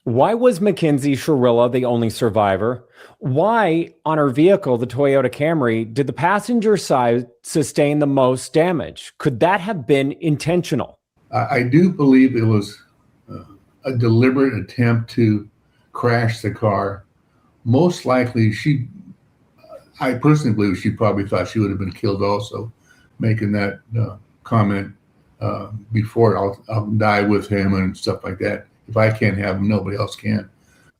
Why was Mackenzie Shirilla the only survivor? Why, on her vehicle, the Toyota Camry, did the passenger side sustain the most damage? Could that have been intentional? I do believe it was a deliberate attempt to crash the car. Most likely, I personally believe she probably thought she would have been killed also, making that comment before I'll die with him and stuff like that. If I can't have him, nobody else can.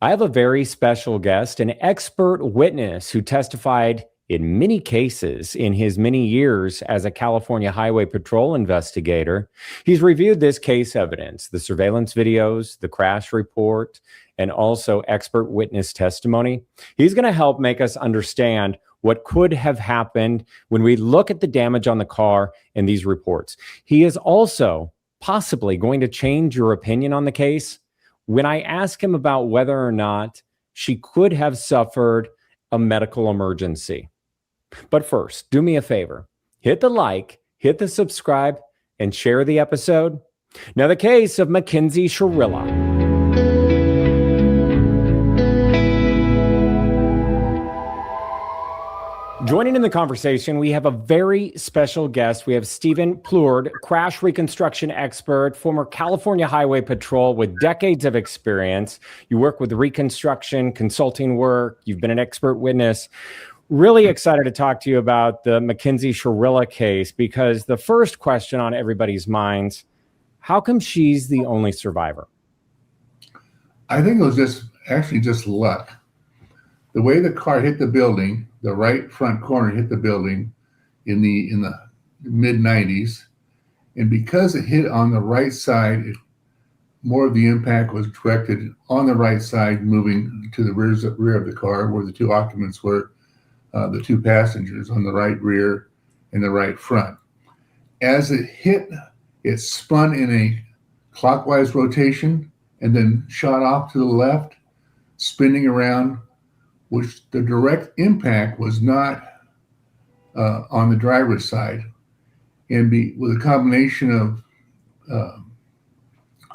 I have a very special guest, an expert witness who testified in many cases in his many years as a California Highway Patrol investigator. He's reviewed this case evidence, the surveillance videos, the crash report, and also expert witness testimony. He's going to help make us understand what could have happened when we look at the damage on the car in these reports. He is also possibly going to change your opinion on the case when I ask him about whether or not she could have suffered a medical emergency. But first, do me a favor. Hit the like, hit the subscribe, and share the episode. Now, the case of Mackenzie Shirilla. Joining in the conversation, we have a very special guest. We have Stephen Plourd, crash reconstruction expert, former California Highway Patrol with decades of experience. You work with reconstruction, consulting work. You've been an expert witness. Really excited to talk to you about the Mackenzie Shirilla case, because the first question on everybody's minds, how come she's the only survivor? I think it was just luck. The way the car hit the building, the right front corner hit the building in the mid 90s. And because it hit on the right side, more of the impact was directed on the right side, moving to the rear of the car where the two occupants were, the two passengers on the right rear and the right front. As it hit, it spun in a clockwise rotation and then shot off to the left, spinning around, which the direct impact was not on the driver's side. And with a combination of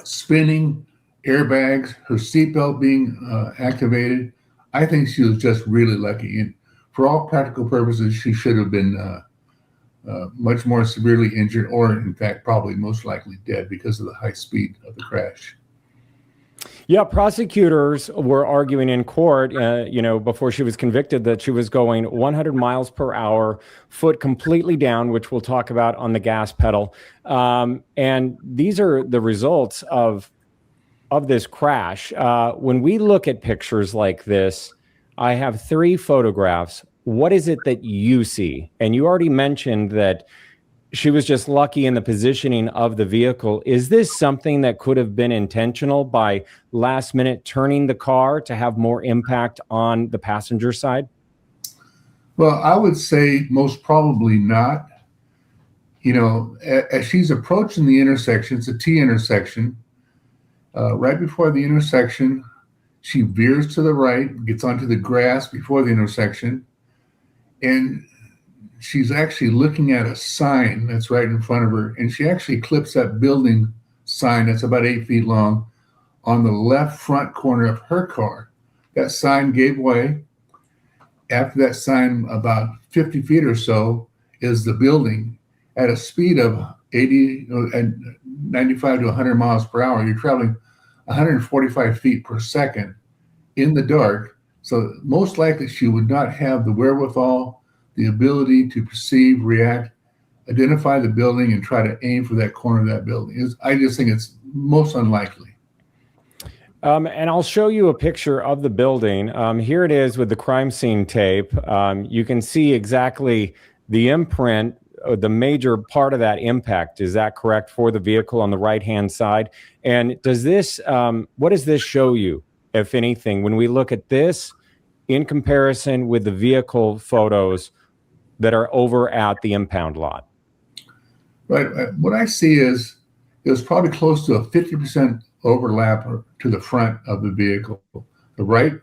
spinning, airbags, her seatbelt being activated, I think she was just really lucky. And for all practical purposes, she should have been much more severely injured, or in fact, probably most likely dead because of the high speed of the crash. Yeah, prosecutors were arguing in court, before she was convicted, that she was going 100 miles per hour, foot completely down, which we'll talk about on the gas pedal. And these are the results of this crash. When we look at pictures like this, I have 3 photographs. What is it that you see? And you already mentioned that she was just lucky in the positioning of the vehicle. Is this something that could have been intentional by last minute turning the car to have more impact on the passenger side? Well, I would say most probably not. As she's approaching the intersection, it's a T intersection. Right before the intersection, she veers to the right, gets onto the grass before the intersection, and she's actually looking at a sign that's right in front of her, and she actually clips that building sign that's about 8 feet long on the left front corner of her car. That sign gave way. After that sign, about 50 feet or so, is the building at a speed of 95 to 100 miles per hour. You're traveling 145 feet per second in the dark. So most likely she would not have the wherewithal, the ability to perceive, react, identify the building, and try to aim for that corner of that building. I just think it's most unlikely. And I'll show you a picture of the building. Here it is with the crime scene tape. You can see exactly the imprint, the major part of that impact. Is that correct, for the vehicle on the right-hand side? And does this, what does this show you, if anything, when we look at this in comparison with the vehicle photos that are over at the impound lot? Right. What I see is it was probably close to a 50% overlap to the front of the vehicle. The right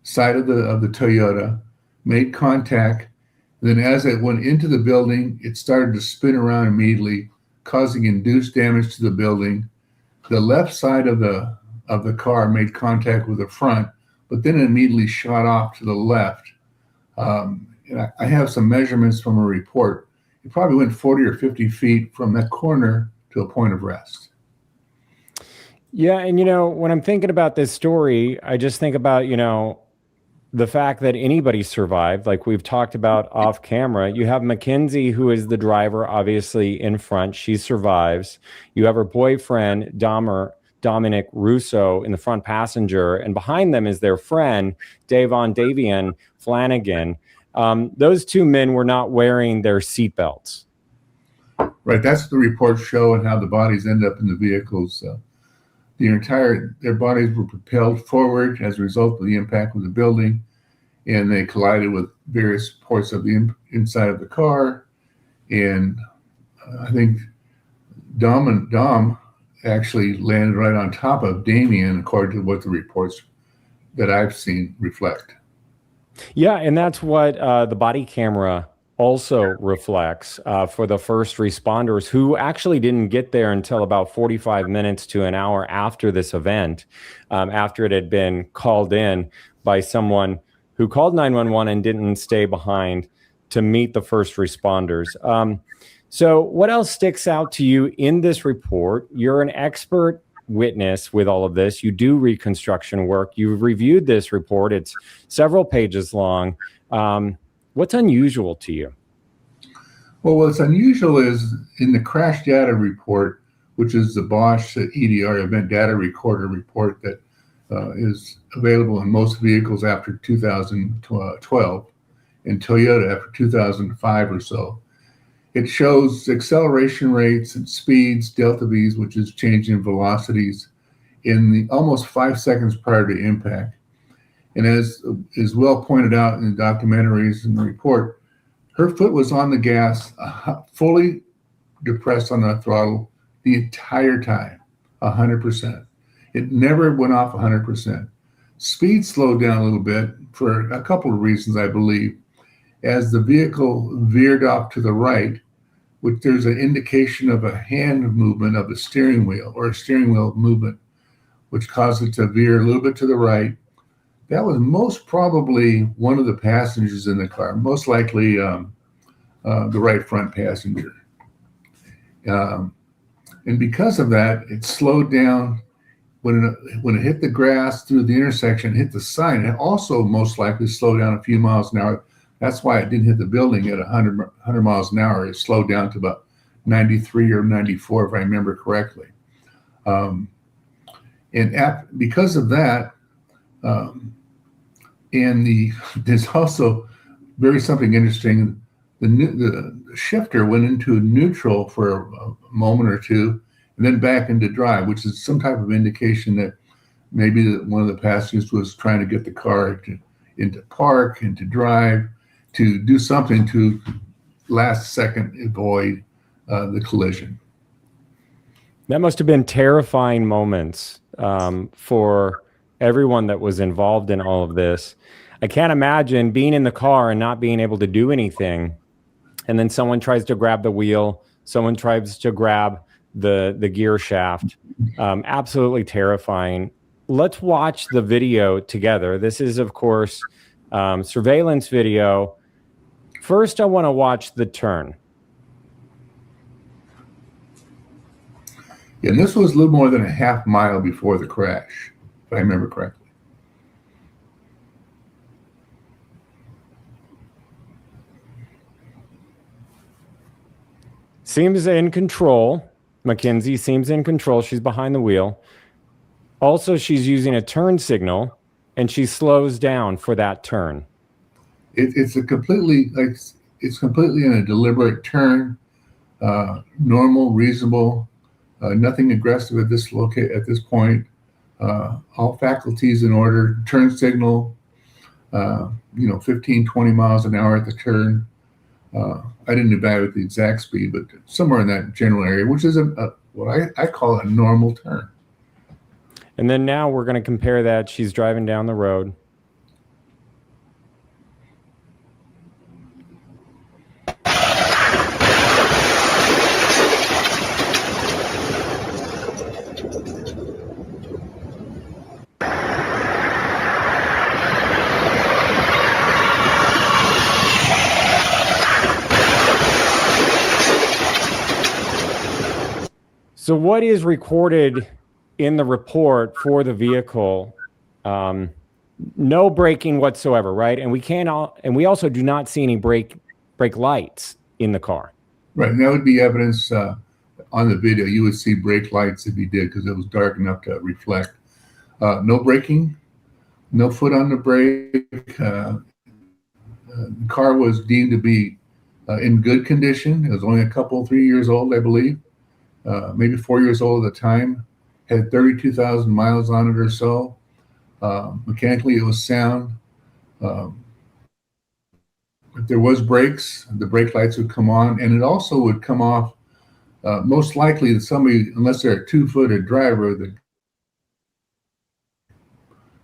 side of the Toyota made contact. Then as it went into the building, it started to spin around immediately, causing induced damage to the building. The left side of the of the car made contact with the front, but then immediately shot off to the left. And I have some measurements from a report. It probably went 40 or 50 feet from that corner to a point of rest. Yeah. And, you know, when I'm thinking about this story, I just think about, you know, the fact that anybody survived, like we've talked about off camera. You have Mackenzie, who is the driver, obviously in front. She survives. You have her boyfriend, Dominic Russo, in the front passenger. And behind them is their friend, Davian Flanagan. Those two men were not wearing their seatbelts. Right. That's the reports show and how the bodies end up in the vehicles. Their bodies were propelled forward as a result of the impact of the building, and they collided with various parts of the inside of the car. And I think Dom actually landed right on top of Damien, according to what the reports that I've seen reflect. Yeah, and that's what the body camera also reflects for the first responders, who actually didn't get there until about 45 minutes to an hour after this event, after it had been called in by someone who called 911 and didn't stay behind to meet the first responders. So what else sticks out to you in this report? You're an expert witness with all of this. You do reconstruction work. You've reviewed this report. It's several pages long. What's unusual to you? Well, what's unusual is in the crash data report, which is the Bosch EDR, Event Data Recorder report that is available in most vehicles after 2012 and Toyota after 2005 or so. It shows acceleration rates and speeds, delta V's, which is change in velocities, in the almost 5 seconds prior to impact. And as is well pointed out in the documentaries and the report, her foot was on the gas, fully depressed on the throttle the entire time, 100%. It never went off 100%. Speed slowed down a little bit for a couple of reasons, I believe. As the vehicle veered off to the right, which there's an indication of a hand movement of the steering wheel, or a steering wheel movement, which caused it to veer a little bit to the right. That was most probably one of the passengers in the car, most likely the right front passenger. And because of that, it slowed down. When it hit the grass through the intersection, hit the sign, it also most likely slowed down a few miles an hour. That's why it didn't hit the building at 100 miles an hour. It slowed down to about 93 or 94, if I remember correctly. Because of that, there's also something interesting. The shifter went into neutral for a moment or two, and then back into drive, which is some type of indication that maybe one of the passengers was trying to get the car into park, into drive, to do something to last second avoid the collision. That must have been terrifying moments for everyone that was involved in all of this. I can't imagine being in the car and not being able to do anything. And then someone tries to grab the wheel. Someone tries to grab the gear shaft. Absolutely terrifying. Let's watch the video together. This is, of course, surveillance video. First, I want to watch the turn. Yeah, and this was a little more than a half mile before the crash, if I remember correctly. Seems in control. Mackenzie seems in control. She's behind the wheel. Also, she's using a turn signal, and she slows down for that turn. It's completely in a deliberate turn, normal, reasonable, nothing aggressive at this point. All faculties in order. Turn signal, 15, 20 miles an hour at the turn. I didn't evaluate the exact speed, but somewhere in that general area, which is what I call a normal turn. And then now we're going to compare that. She's driving down the road. So what is recorded in the report for the vehicle? No braking whatsoever, right? And we also do not see any brake lights in the car. Right, and that would be evidence on the video. You would see brake lights if you did, because it was dark enough to reflect. No braking, no foot on the brake. The car was deemed to be in good condition. It was only 3 years old, I believe, maybe 4 years old at the time. Had 32,000 miles on it or so. Mechanically, it was sound. If there was brakes, the brake lights would come on, and it also would come off. Most likely, that somebody, unless they're a two-footed driver,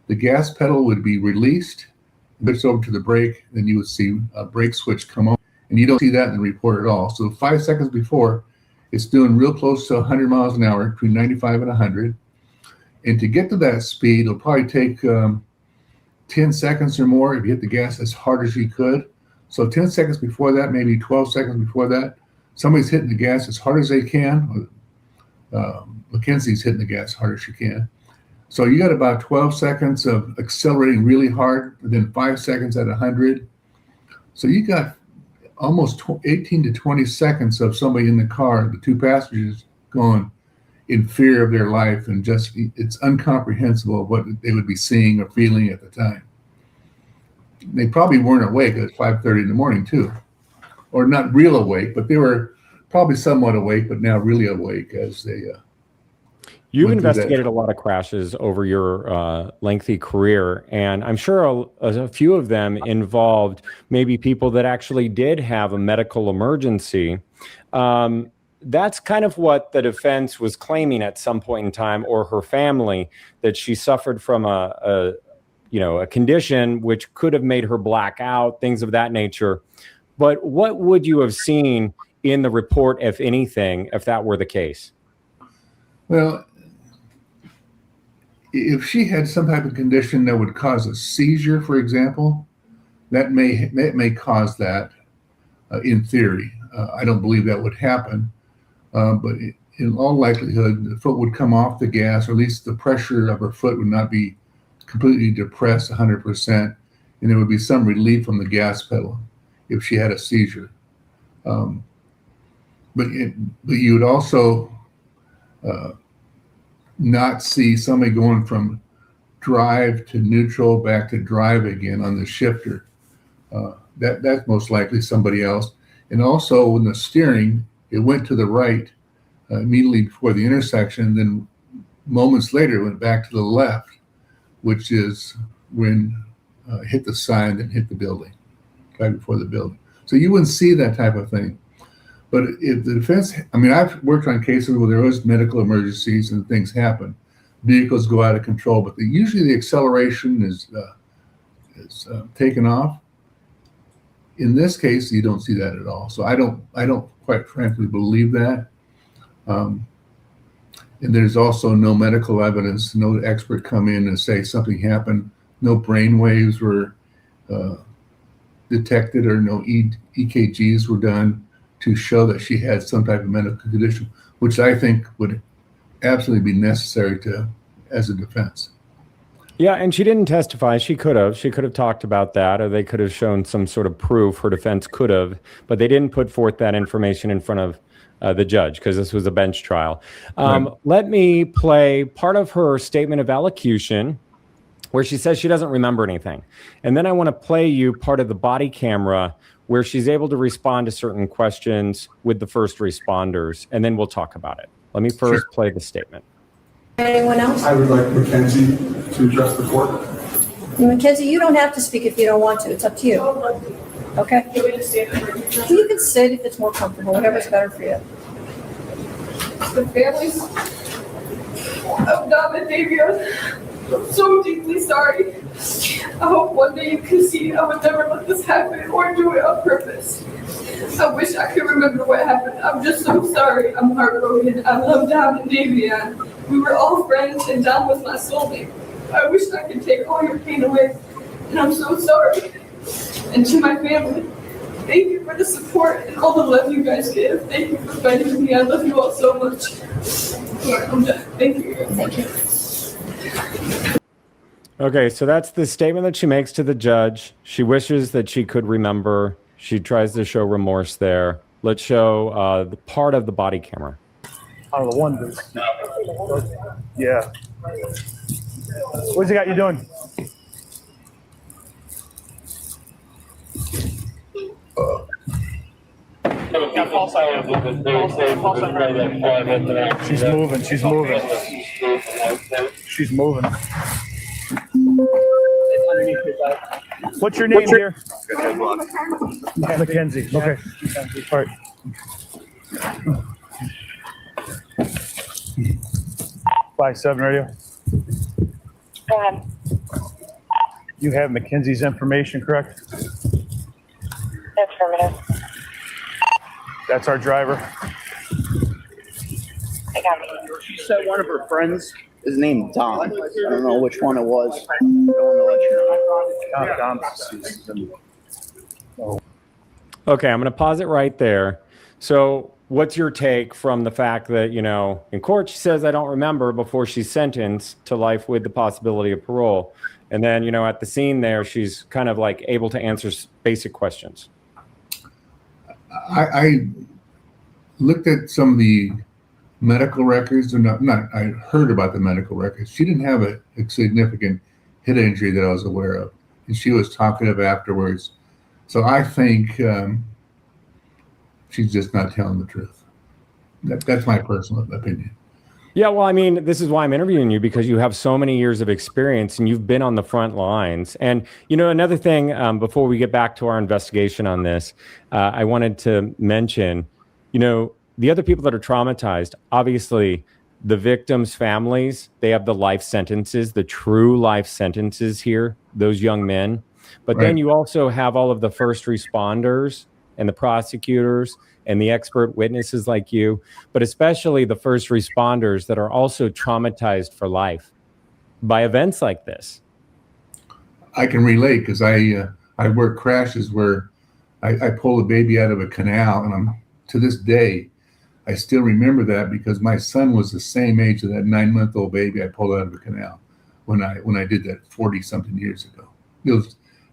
the gas pedal would be released, switched over to the brake, then you would see a brake switch come on, and you don't see that in the report at all. So 5 seconds before, it's doing real close to 100 miles an hour, between 95 and 100. And to get to that speed, it'll probably take 10 seconds or more if you hit the gas as hard as you could. So 10 seconds before that, maybe 12 seconds before that, somebody's hitting the gas as hard as they can. Mackenzie's hitting the gas as hard as she can. So you got about 12 seconds of accelerating really hard, and then 5 seconds at 100. So you got almost 18 to 20 seconds of somebody in the car, the two passengers, going in fear of their life, and just, it's incomprehensible what they would be seeing or feeling at the time. They probably weren't awake at 5:30 in the morning too, or not real awake, but they were probably somewhat awake, but now really awake as they You've investigated a lot of crashes over your lengthy career, and I'm sure a few of them involved maybe people that actually did have a medical emergency. That's kind of what the defense was claiming at some point in time, or her family, that she suffered from a condition which could have made her black out, things of that nature. But what would you have seen in the report, if anything, if that were the case? Well, if she had some type of condition that would cause a seizure, for example, that may cause that in theory. I don't believe that would happen, but in all likelihood, the foot would come off the gas, or at least the pressure of her foot would not be completely depressed 100%, and there would be some relief from the gas pedal if she had a seizure. But you would also not see somebody going from drive to neutral back to drive again on the shifter. That's most likely somebody else. And also, when the steering, it went to the right immediately before the intersection, then moments later it went back to the left, which is when it hit the sign and hit the building, right before the building. So you wouldn't see that type of thing. But if the defense, I've worked on cases where there was medical emergencies and things happen, vehicles go out of control, but usually the acceleration is taken off. In this case, you don't see that at all. So I don't quite frankly believe that. And there's also no medical evidence, no expert come in and say something happened. No brain waves were detected, or no EKGs were done to show that she had some type of medical condition, which I think would absolutely be necessary as a defense. Yeah, and she didn't testify. She could have talked about that, or they could have shown some sort of proof. Her defense could have, but they didn't put forth that information in front of the judge, because this was a bench trial. Right. Let me play part of her statement of allocution, where she says she doesn't remember anything. And then I want to play you part of the body camera where she's able to respond to certain questions with the first responders, and then we'll talk about it. Let me first play the statement. Anyone else? I would like Mackenzie to address the court. Mackenzie, you don't have to speak if you don't want to. It's up to you. Okay? You can sit if it's more comfortable, whatever's better for you. The families of Dom and Davion, I'm so deeply sorry. I hope one day you can see I would never let this happen or do it on purpose. I wish I could remember what happened. I'm just so sorry. I'm heartbroken. I love Dom and Davion. We were all friends, and Dom was my soulmate. I wish I could take all your pain away, and I'm so sorry. And to my family, Thank you for the support and all the love you guys give. Thank you for fighting with me. I love you all so much. I'm done. Thank you. Thank you. Okay, so that's the statement that she makes to the judge. She wishes that she could remember. She tries to show remorse there. Let's show the part of the body camera. Oh, the one. Yeah. What's he got you doing? She's moving. She's moving. She's moving. What's your name here? Mackenzie. Okay. All right. 5-7 radio. Go ahead. You have Mackenzie's information, correct? Affirmative. That's our driver. I got it. She said one of her friends is named Dom. I don't know which one it was. I don't want to let you know. Okay, I'm going to pause it right there. So what's your take from the fact that, you know, in court she says, I don't remember, before she's sentenced to life with the possibility of parole. And then, you know, at the scene there, she's kind of like able to answer basic questions. I looked at some of the medical records, and I heard about the medical records. She didn't have a significant head injury that I was aware of, and she was talkative afterwards. So I think she's just not telling the truth. That's my personal opinion. Yeah, well, I mean, this is why I'm interviewing you, because you have so many years of experience and you've been on the front lines. And, you know, another thing, before we get back to our investigation on this, I wanted to mention, you know, the other people that are traumatized, obviously, the victims' families, they have the life sentences, the true life sentences here, those young men. But then you also have all of the first responders and the prosecutors and the expert witnesses like you, but especially the first responders that are also traumatized for life by events like this. I can relate, because I work crashes where I pull a baby out of a canal, and to this day, I still remember that, because my son was the same age as that 9-month-old baby I pulled out of a canal when I did that 40-something years ago.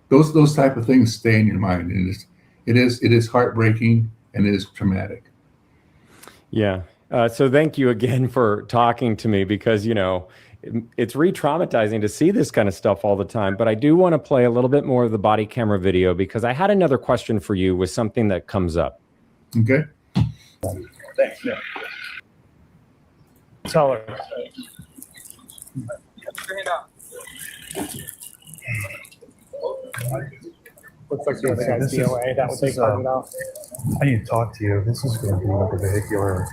Those type of things stay in your mind, and it is heartbreaking, and it is traumatic. Yeah. So thank you again for talking to me, because, you know, it's re-traumatizing to see this kind of stuff all the time. But I do want to play a little bit more of the body camera video, because I had another question for you with something that comes up. Okay. Thanks. Yeah. Tell her. Looks like the guy's DOA. That would take part of it off. I need to talk to you. This is going to be like a vehicular.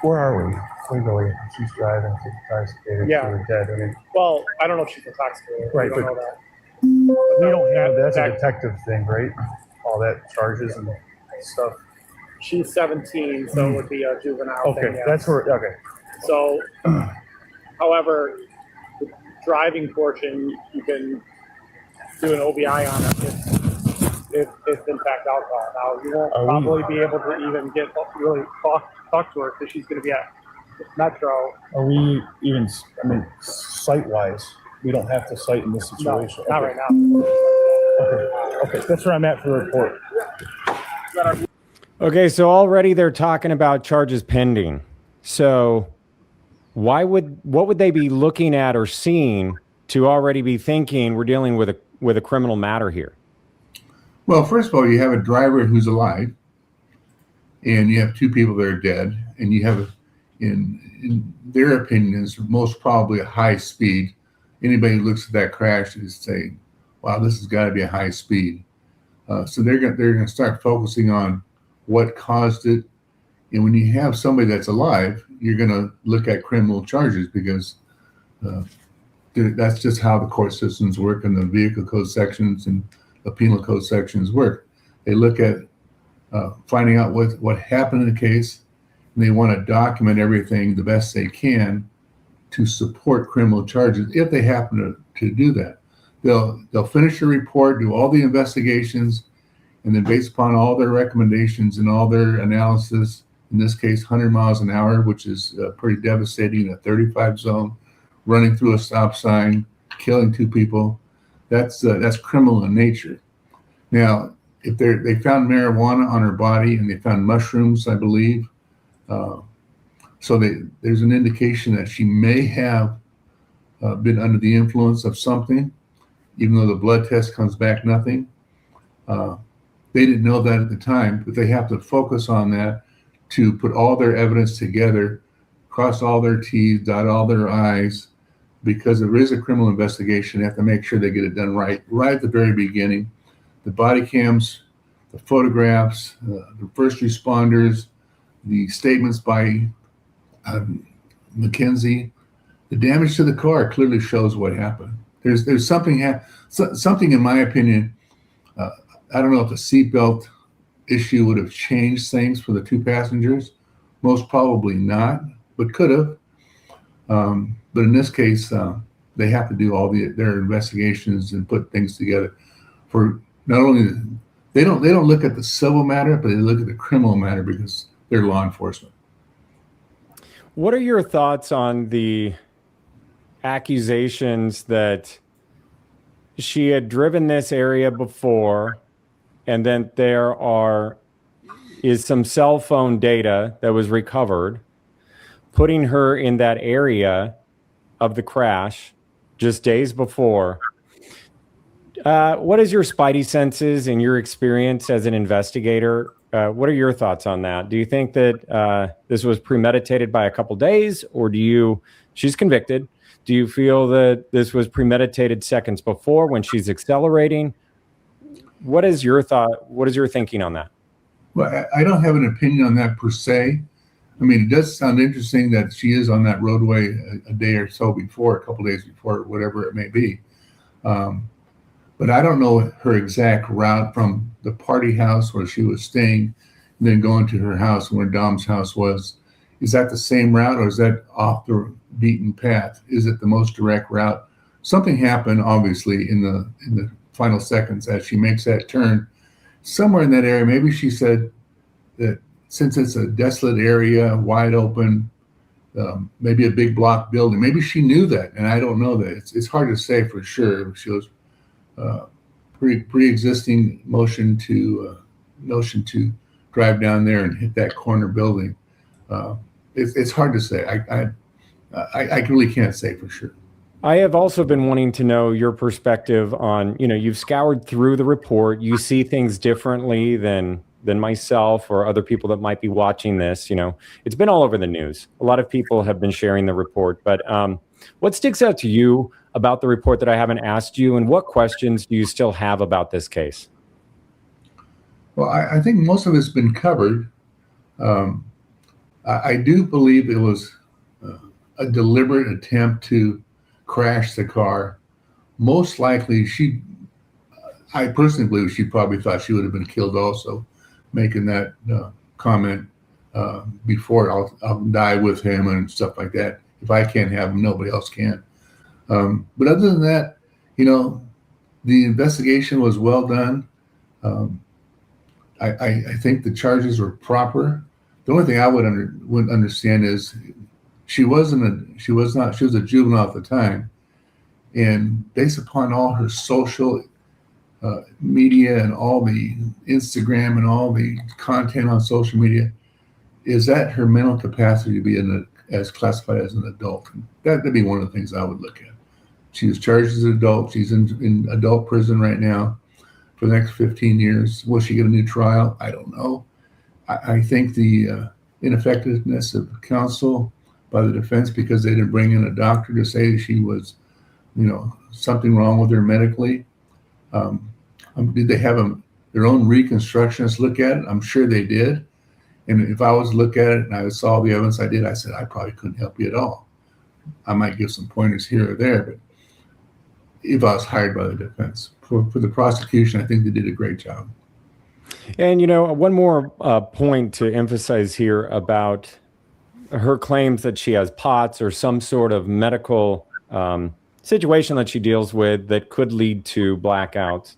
Where are we? Legally, she's driving. She's intoxicated. Yeah. She's dead. I mean, Well, I don't know if she's intoxicated. Right, We don't but- know that. we don't have that's a that- detective thing, right? All that charges and stuff. She's 17, so it would be a juvenile Okay, thing. Yeah. that's where. Okay. So, however, the driving portion, you can do an OBI on it if it's in fact alcohol. Now, you won't probably be able to even get really talk to her, because she's going to be at Metro. Are we even? I mean, site-wise, we don't have to cite in this situation. No, not right now. Okay, that's where I'm at for the report. Okay, so already they're talking about charges pending. So what would they be looking at or seeing to already be thinking we're dealing with a criminal matter here? Well, first of all, you have a driver who's alive, and you have two people that are dead, and you have, in their opinions, most probably a high speed. Anybody who looks at that crash is saying, wow, this has got to be a high speed. So they're going to start focusing on what caused it. And when you have somebody that's alive, you're going to look at criminal charges, because that's just how the court systems work, and the vehicle code sections and the penal code sections work. They look at finding out what happened in the case, and they want to document everything the best they can to support criminal charges if they happen to do that. they'll finish the report, do all the investigations, and then based upon all their recommendations and all their analysis, in this case, 100 miles an hour, which is pretty devastating, a 35 zone, running through a stop sign, killing 2 people. That's criminal in nature. Now, if they found marijuana on her body and they found mushrooms, I believe, so there's an indication that she may have been under the influence of something, even though the blood test comes back nothing. They didn't know that at the time, but they have to focus on that to put all their evidence together, cross all their T's, dot all their I's, because there is a criminal investigation. They have to make sure they get it done right at the very beginning. The body cams, the photographs, the first responders, the statements by Mackenzie. The damage to the car clearly shows what happened. There's something something, in my opinion. I don't know if the seatbelt issue would have changed things for the 2 passengers. Most probably not, but could have. But in this case, they have to do all their investigations and put things together. For not only they don't look at the civil matter, but they look at the criminal matter because they're law enforcement. What are your thoughts on the accusations that she had driven this area before, and then there is some cell phone data that was recovered, putting her in that area of the crash just days before? What is your spidey senses and your experience as an investigator? What are your thoughts on that? Do you think that this was premeditated by a couple days, or she's convicted? Do you feel that this was premeditated seconds before when she's accelerating? What is your thought? What is your thinking on that? Well, I don't have an opinion on that per se. I mean, it does sound interesting that she is on that roadway a day or so before, a couple days before, whatever it may be. But I don't know her exact route from the party house where she was staying and then going to her house where Dom's house was. Is that the same route, or is that off the beaten path? Is it the most direct route? Something happened, obviously, in the final seconds as she makes that turn. Somewhere in that area, maybe she said that since it's a desolate area, wide open, maybe a big block building, maybe she knew that, and I don't know that. It's hard to say for sure. She was pre-existing notion to drive down there and hit that corner building. It's hard to say. I really can't say for sure. I have also been wanting to know your perspective on, you've scoured through the report. You see things differently than myself or other people that might be watching this. It's been all over the news. A lot of people have been sharing the report, but what sticks out to you about the report that I haven't asked you, and what questions do you still have about this case? Well, I think most of it's been covered. I do believe it was a deliberate attempt to crash the car. Most likely, I personally believe she probably thought she would have been killed also, making that comment before, I'll die with him and stuff like that. If I can't have him, nobody else can. But other than that, the investigation was well done. I think the charges were proper. The only thing I wouldn't understand is she was a juvenile at the time, and based upon all her social media and all the Instagram and all the content on social media, is that her mental capacity to be as classified as an adult? That'd be one of the things I would look at. She was charged as an adult. She's in adult prison right now for the next 15 years. Will she get a new trial? I don't know. I think the ineffectiveness of counsel by the defense, because they didn't bring in a doctor to say she was, something wrong with her medically. Did they have their own reconstructionist look at it? I'm sure they did. And if I was to look at it and I saw the evidence I said, I probably couldn't help you at all. I might give some pointers here or there, but if I was hired by the defense. For the prosecution, I think they did a great job. And, one more point to emphasize here about her claims that she has POTS or some sort of medical situation that she deals with that could lead to blackouts.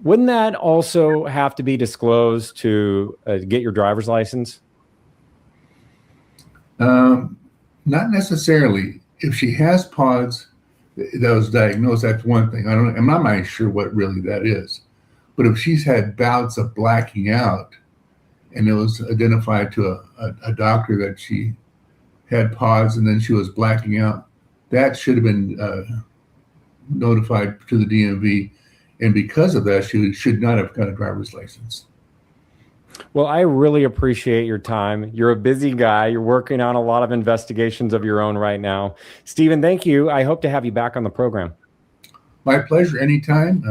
Wouldn't that also have to be disclosed to get your driver's license? Not necessarily. If she has PODS that was diagnosed, that's one thing. I'm not really sure what really that is. But if she's had bouts of blacking out and it was identified to a doctor that she had PODS and then she was blacking out, that should have been notified to the DMV. And because of that, she should not have got a driver's license. Well, I really appreciate your time. You're a busy guy. You're working on a lot of investigations of your own right now. Stephen, thank you. I hope to have you back on the program. My pleasure, anytime.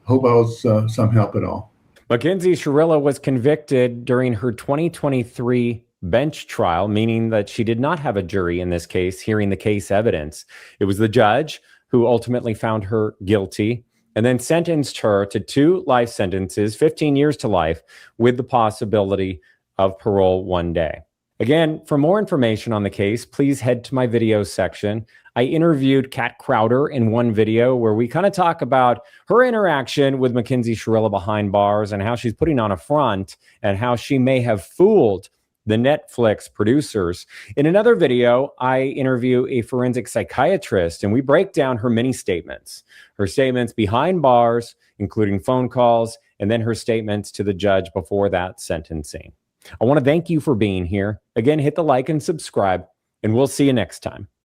Hope I was some help at all. Mackenzie Shirilla was convicted during her 2023 bench trial, meaning that she did not have a jury in this case hearing the case evidence. It was the judge who ultimately found her guilty and then sentenced her to 2 life sentences, 15 years to life, with the possibility of parole one day. Again, for more information on the case, please head to my video section. I interviewed Kat Crowder in one video where we kind of talk about her interaction with Mackenzie Shirilla behind bars and how she's putting on a front and how she may have fooled the Netflix producers. In another video, I interview a forensic psychiatrist and we break down her many statements. Her statements behind bars, including phone calls, and then her statements to the judge before that sentencing. I want to thank you for being here. Again, hit the like and subscribe, and we'll see you next time.